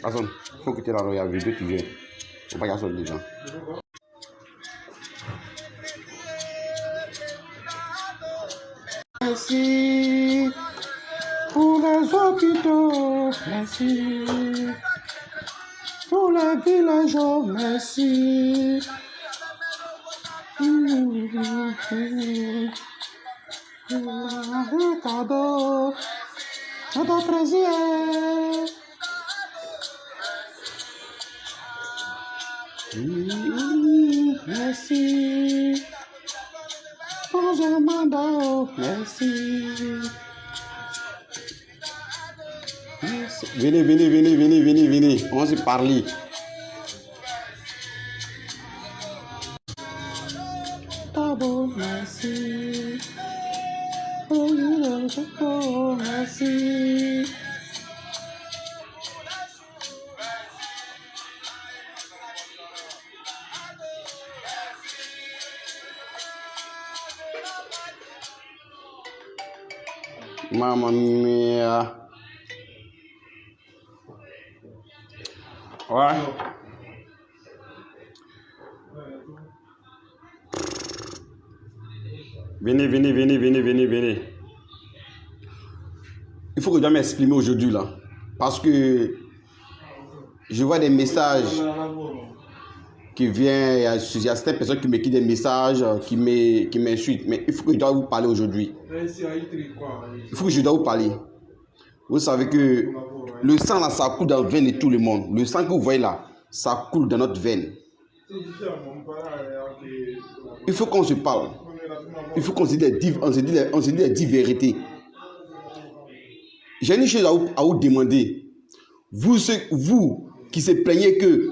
Attends, il faut que tu aies la royale vidéo, tu viens. Faut pas qu'il y ait des gens. Merci pour les hôpitaux, merci pour les villageois, merci. Cadeau, cadeau président. Merci pour le mandat, merci. Venez, on va se parler. Tabo, merci. Merci. Mamma mia. Ouais. Venez. Il faut que je dois m'exprimer aujourd'hui là. Parce que je vois des messages qui viennent. Il y a certaines personnes qui m'écrivent des messages, qui m'insultent. Mais il faut que je dois vous parler aujourd'hui. Il faut que je dois vous parler. Vous savez que le sang là, ça coule dans la veine de tout le monde. Le sang que vous voyez là, ça coule dans notre veine. Il faut qu'on se parle. Il faut qu'on se dise des vérités. J'ai une chose à vous demander. Vous qui se plaignez que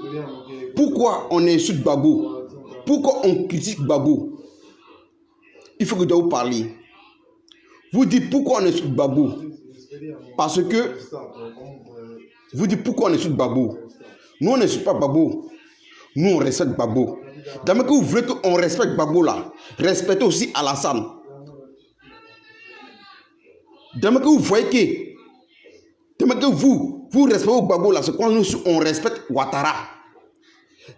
pourquoi on insulte Gbagbo, pourquoi on critique Gbagbo, il faut que je dois vous parler. Vous dites pourquoi on insulte Gbagbo. Parce que vous dites pourquoi on insulte Gbagbo. Nous on n'insulte pas Gbagbo. Nous on respecte Gbagbo. D'abord que vous voulez qu'on respecte Gbagbo là, respectez aussi Alassane. D'abord que vous voyez que vous respectez Gbagbo là, c'est quand nous on respecte Ouattara.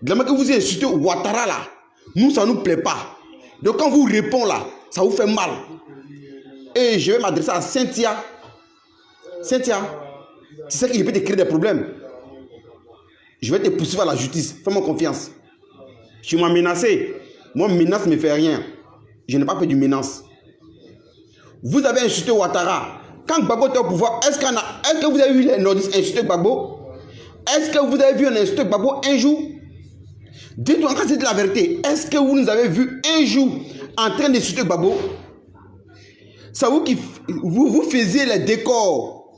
D'abord que vous insultez Ouattara là, nous ça nous plaît pas. Donc quand vous répondez là, ça vous fait mal. Et je vais m'adresser à Cynthia. Cynthia, tu sais que je peux te créer des problèmes. Je vais te poursuivre à la justice. Fais-moi confiance. Tu m'as menacé. Moi, menace ne me fait rien. Je n'ai pas peur de menace. Vous avez insulté Ouattara. Quand Gbagbo était au pouvoir, est-ce que vous avez vu les nordistes insulter Gbagbo? Est-ce que vous avez vu un insulter Gbagbo un jour? Dites-moi quand c'est de la vérité. Est-ce que vous nous avez vu un jour en train d'insulter Gbagbo? C'est vous qui vous faisiez les décors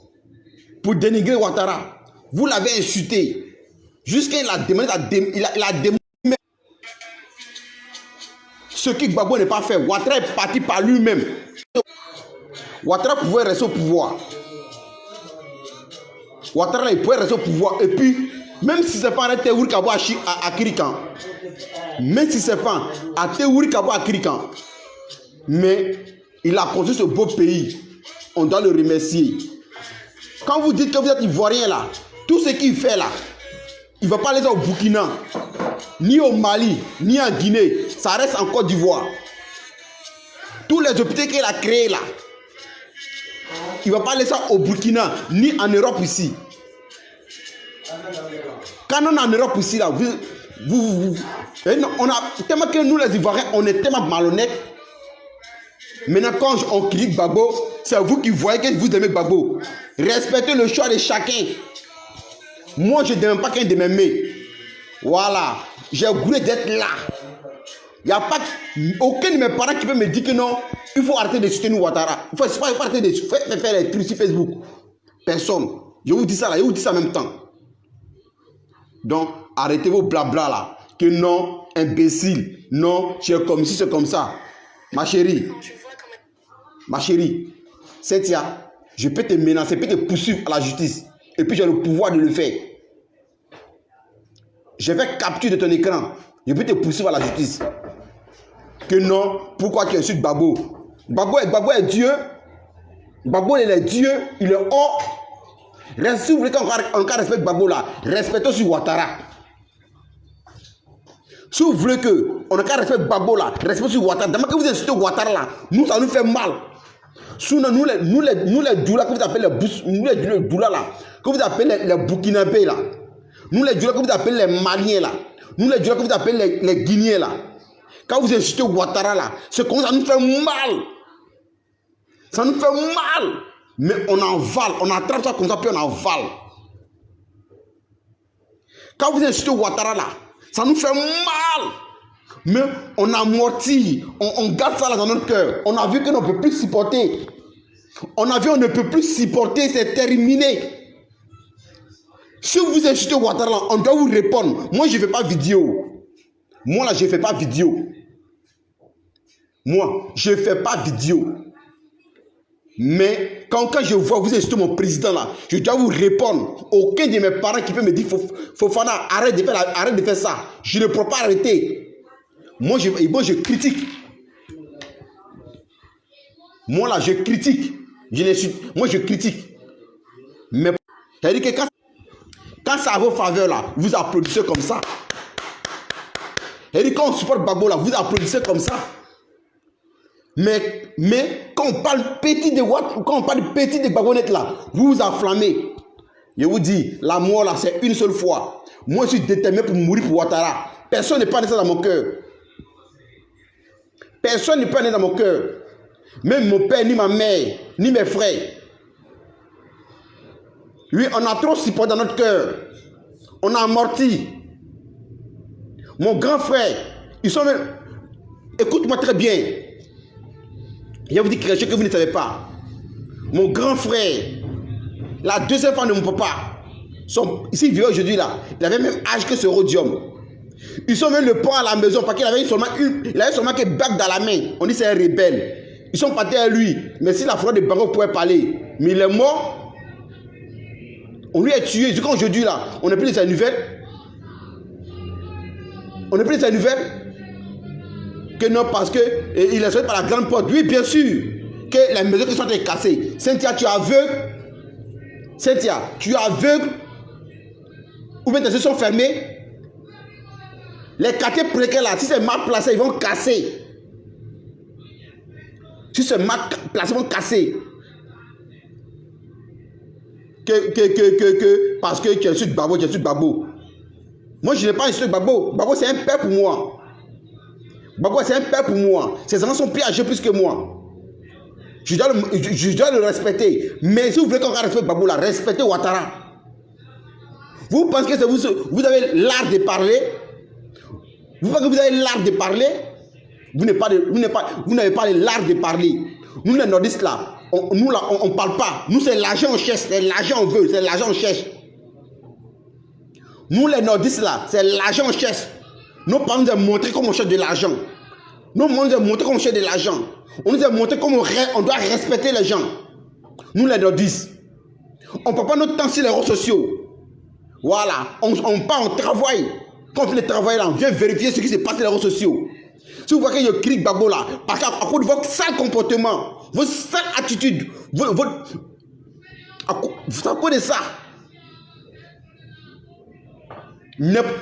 pour dénigrer Ouattara. Vous l'avez insulté. Jusqu'à il a demandé ce que Gbagbo n'est pas fait. Ouattara est parti par lui-même. Ouattara pouvait rester au pouvoir. Ouattara il pouvait rester au pouvoir. Et puis, même si c'est pas à Théouri Kabo à Kirikan, même si c'est pas à Théouri Kabo à Kirikan, mais il a construit ce beau pays. On doit le remercier. Quand vous dites que vous êtes ivoirien là, tout ce qu'il fait là, il ne va pas aller au Burkina, ni au Mali, ni en Guinée. Ça reste en Côte d'Ivoire. Tous les hôpitaux qu'il a créés là, il ne va pas laisser ça au Burkina, ni en Europe ici. Quand on est en Europe ici là, on a tellement que nous les Ivoiriens, on est tellement malhonnêtes. Maintenant quand on critique Gbagbo, c'est vous qui voyez que vous aimez Gbagbo. Respectez le choix de chacun. Moi je ne demande pas qu'un de mes mains. Voilà, j'ai voulu d'être là. Il n'y a pas aucun de mes parents qui peut me dire que non, il faut arrêter de soutenir Ouattara. Il faut arrêter de faire les trucs sur Facebook. Personne. Je vous dis ça là, je vous dis ça en même temps. Donc, arrêtez vos blabla là. Que non, imbécile. Non, c'est comme si c'est comme ça. Ma chérie, Cynthia, je peux te menacer, je peux te poursuivre à la justice. Et puis j'ai le pouvoir de le faire. Je vais capturer de ton écran. Je peux te poursuivre à la justice. que non, pourquoi tu insultes Gbagbo? Gbagbo est Dieu. Gbagbo il est Dieu, il est haut. Si vous voulez qu'on respecte Gbagbo là, respectez aussi Ouattara. Si vous voulez qu'on respecte Gbagbo là, respectez aussi Ouattara. Demain que vous insultez Ouattara là, nous ça nous fait mal. Nous les doulas que vous appelez les doulas là, que vous appelez les Burkinabés là, nous les doulas que vous appelez les Maliens là, nous les doulas que vous appelez les Guinéens là, quand vous insultez Ouattara là, c'est comme ça nous fait mal. Ça nous fait mal. Mais on avale, on attrape ça comme ça, puis on avale. Quand vous insultez Ouattara là, ça nous fait mal. Mais on amortit, on garde ça là dans notre cœur. On a vu qu'on ne peut plus supporter. On a vu qu'on ne peut plus supporter, c'est terminé. Si vous insultez Ouattara là, on doit vous répondre. Moi, je ne fais pas vidéo. Moi là, je ne fais pas vidéo. Moi, je ne fais pas vidéo. Mais quand je vois vous insulter mon président là, je dois vous répondre. Aucun de mes parents qui peut me dire Fofana, arrête de faire ça. Je ne peux pas arrêter. Moi, je critique. Moi là, je critique. Moi, je critique. Mais c'est-à-dire que quand ça a vos faveurs là, vous applaudissez comme ça. C'est-à-dire quand on supporte Gbagbo là, vous applaudissez comme ça. Mais quand on parle petit de Gbagbo net là, vous vous enflammez. Je vous dis, la mort là, c'est une seule fois. Moi, je suis déterminé pour mourir pour Ouattara. Personne n'est pas né dans mon cœur. Personne n'est pas né dans mon cœur. Même mon père, ni ma mère, ni mes frères. Oui, on a trop supporté dans notre cœur. On a amorti. Mon grand frère, ils sont même... Écoute-moi très bien. Je vous dis quelque chose que vous ne savez pas. Mon grand frère, la deuxième femme de mon papa, ici il vivait aujourd'hui là, il avait le même âge que ce rhodium. Ils sont venus le prendre à la maison parce qu'il avait seulement que bague dans la main. On dit c'est un rebelle. Ils sont partis à lui. Mais si la forêt de Bango pouvait parler, mais il est mort. On lui a tué. Jusqu'à aujourd'hui là, on n'a plus de ses nouvelles. On n'a plus de ses nouvelles. Que non, parce que il est sorti par la grande porte. Oui, bien sûr, que les maisons qui sont cassées. Cynthia, tu es aveugle. Cynthia, tu es aveugle. Ou bien tes yeux sont fermés. Les quartiers précaires là, si c'est mal placé, ils vont casser. Si c'est mal placé, ils vont casser. Parce que tu insultes Gbagbo, tu insultes Gbagbo. Moi, je n'ai pas insulté Gbagbo. Gbagbo, c'est un père pour moi. Gbagbo, c'est un père pour moi. Ses enfants sont plus âgés plus que moi. Je dois le respecter. Mais si vous voulez qu'on respecte Gbagbo, là, respectez Ouattara. Vous pensez que vous avez l'art de parler? Vous pensez que vous avez l'art de parler? Vous n'avez pas l'art de parler. Nous, les nordistes, là, on ne parle pas. Nous, c'est l'argent on cherche. C'est l'argent on veut. C'est l'argent on cherche. Nous, les nordistes, là, c'est l'argent on cherche. Nos parents nous ont montré comment on cherche de l'argent. Nos parents nous ont montré comment on cherche de l'argent. On nous a montré comment on doit respecter les gens. Nous, les nordistes. On ne prend pas notre temps sur les réseaux sociaux. Voilà. On part, on travaille. Quand on fait le travail là, on vient vérifier ce qui se passe sur les réseaux sociaux. Si vous voyez que je crie Gbagbo là, parce qu'à cause de votre sale comportement, votre sale attitude, à cause de ça,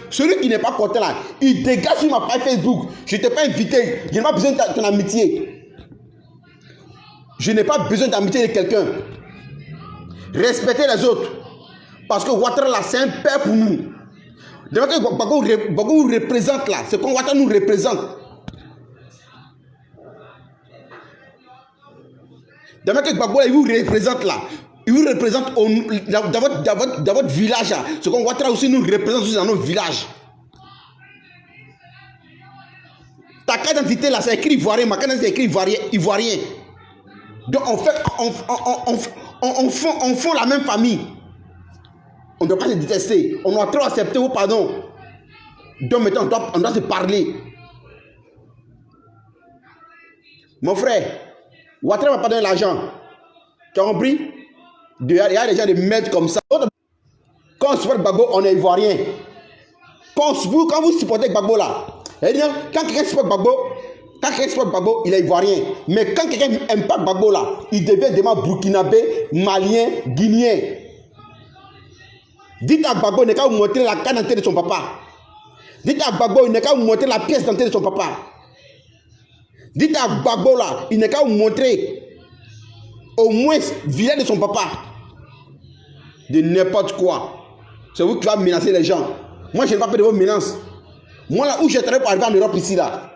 celui qui n'est pas content là, il dégage sur ma page Facebook. Je ne t'ai pas invité, je n'ai pas besoin de ton amitié. Je n'ai pas besoin d'amitié de quelqu'un. Respectez les autres. Parce que Ouattara là, c'est un père pour nous. Devant que Gbagbo nous représente là, c'est comme Ouattara nous représente. Devant que Gbagbo il vous représente là, il vous représente dans votre village là. C'est comme Ouattara aussi nous représente aussi dans notre village. Ta carte d'identité là, c'est écrit ivoirien, ma carte d'identité c'est écrit ivoirien. Donc on fait la même famille. On ne doit pas se détester. On doit trop accepter vos pardons. Donc maintenant, on doit se parler. Mon frère, Ouattara m'a pas donné l'argent. Tu as compris? Il y a des gens de mettre comme ça. Quand on supporte Gbagbo, on est ivoirien. Quand vous supportez Gbagbo là, quand quelqu'un supporte Gbagbo, Quand quelqu'un exploite Gbagbo, il est ivoirien. Mais quand quelqu'un n'aime pas Gbagbo là, il devient demain burkinabé, malien, guinéen. Dites à Gbagbo, il n'est qu'à vous montrer la canne d'entrée de son papa. Dites à Gbagbo, il n'est qu'à vous montrer la pièce d'entrée de son papa. Dites à Gbagbo là, il n'est qu'à vous montrer au moins village de son papa. De n'importe quoi. C'est vous qui va menacer les gens. Moi, je n'ai pas peur de vos menaces. Moi, là où je travaille pour arriver en Europe ici, là,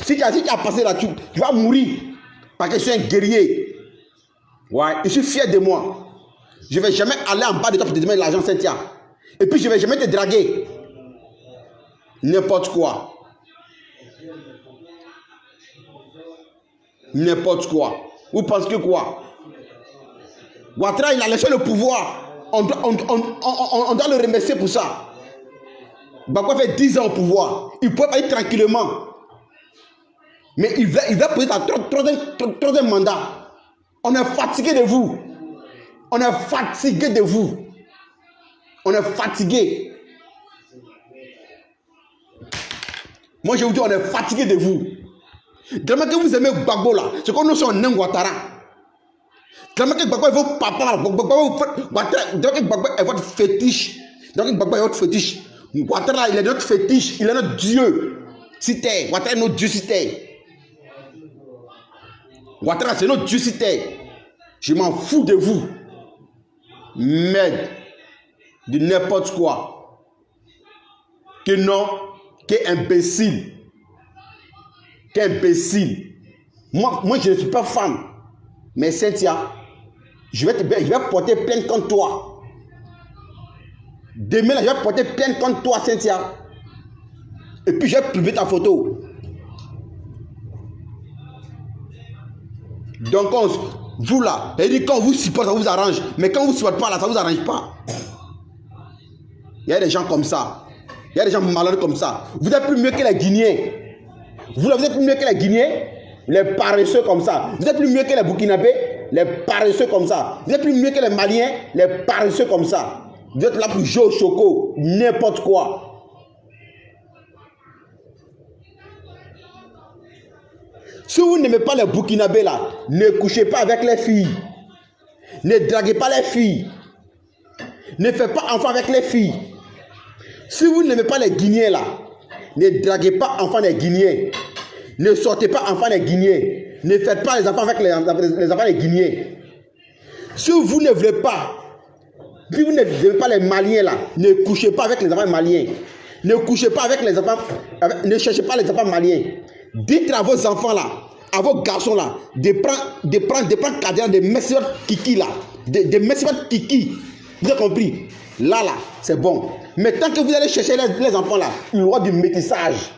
si tu as passé là, tu vas mourir. Parce que je suis un guerrier. Ouais, je suis fier de moi. Je ne vais jamais aller en bas de toi pour te demander de l'argent, Cynthia. Et puis, je ne vais jamais te draguer. N'importe quoi. N'importe quoi. Vous pensez que quoi? Ouattara, il a laissé le pouvoir. On doit le remercier pour ça. Gbagbo fait 10 ans au pouvoir. Il peut aller tranquillement. Mais il va poser un troisième mandat. On est fatigué de vous. On est fatigué de vous. On est fatigué. Moi, je vous dis, on est fatigué de vous. Tellement que vous aimez Gbagbo là. C'est comme nous sommes en Ouattara. Tellement que Gbagbo est votre papa. Gbagbo est votre fétiche. Donc Gbagbo est votre fétiche. Ouattara, il est notre fétiche. Il est notre Dieu. Si t'es. Ouattara est notre Dieu si t'es. Ouattara, c'est notre Dieu si t'es. Je m'en fous de vous. Merde. De n'importe quoi. Que non. Qu'imbécile. Qu'imbécile. Moi, je ne suis pas fan. Mais Cynthia, je vais porter plainte contre toi. Demain, là, je vais porter plainte contre toi, Cynthia. Et puis, je vais publier ta photo. Donc, vous là, quand vous supportez, ça vous arrange. Mais quand vous ne supportez pas, là, ça ne vous arrange pas. Il y a des gens comme ça. Il y a des gens malheureux comme ça. Vous êtes plus mieux que les Guinéens. Vous êtes plus mieux que les Guinéens, les paresseux comme ça. Vous êtes plus mieux que les Burkinabés, les paresseux comme ça. Vous êtes plus mieux que les Maliens, les paresseux comme ça. Vous êtes là pour jouer au choco, n'importe quoi. Si vous n'aimez pas les Burkinabés là, ne couchez pas avec les filles. Ne draguez pas les filles. Ne faites pas enfant avec les filles. Si vous n'aimez pas les Guinéens là, ne draguez pas enfants des Guinéens. Ne sortez pas enfants des Guinéens. Ne faites pas les enfants avec les enfants des Guinéens. Si vous ne voulez pas, si vous ne voulez pas les Maliens là, ne couchez pas avec les enfants maliens. Ne couchez pas avec les enfants, ne cherchez pas les enfants maliens. Dites à vos enfants là, à vos garçons là, de prendre cadran, de mettre kiki là, de mettre kiki. Vous avez compris? Là, c'est bon. Mais tant que vous allez chercher les enfants là, il y aura du métissage.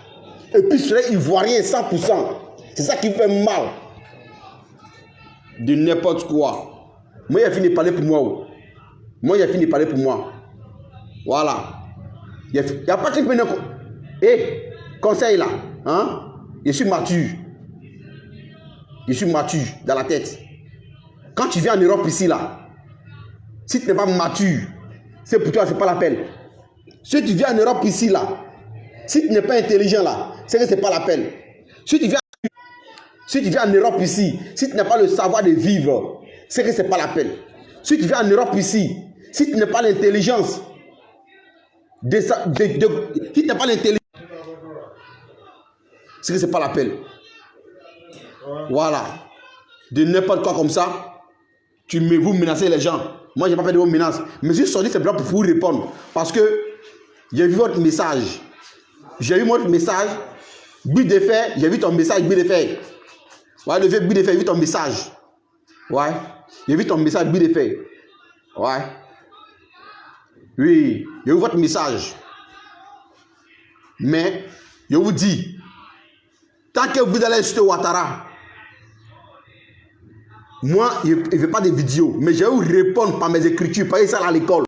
Et puis, ce serait ivoirien 100%. C'est ça qui fait mal. De n'importe quoi. Moi, il a fini de parler pour moi. Moi, il a fini de parler pour moi. Voilà. Il n'y a pas de venir. Conseil là. Hein? Je suis mature. Je suis mature dans la tête. Quand tu viens en Europe ici là, si tu n'es pas mature, c'est pour toi, c'est pas la peine. Si tu viens en Europe ici là, si tu n'es pas intelligent là, c'est que c'est pas la peine. Si tu viens en Europe ici, si tu n'as pas le savoir de vivre, c'est que c'est pas la peine. Si tu viens en Europe ici, si tu n'as pas l'intelligence, si tu n'as pas l'intelligence, c'est que c'est pas la peine. Voilà. De n'importe quoi comme ça, vous menacez les gens. Moi, je n'ai pas fait de vos menaces. Mais je suis sorti simplement pour vous répondre. Parce que j'ai vu votre message. J'ai vu votre message. But de fait, j'ai vu ton message, but de fait. Ouais, le but de fait, j'ai vu ton message. Ouais. J'ai vu ton message, but de fait. Ouais. Oui, j'ai vu votre message. Mais, je vous dis, tant que vous allez sur Ouattara, moi, je ne fais pas de vidéos, mais je vais vous répondre par mes écritures, par ça à l'école.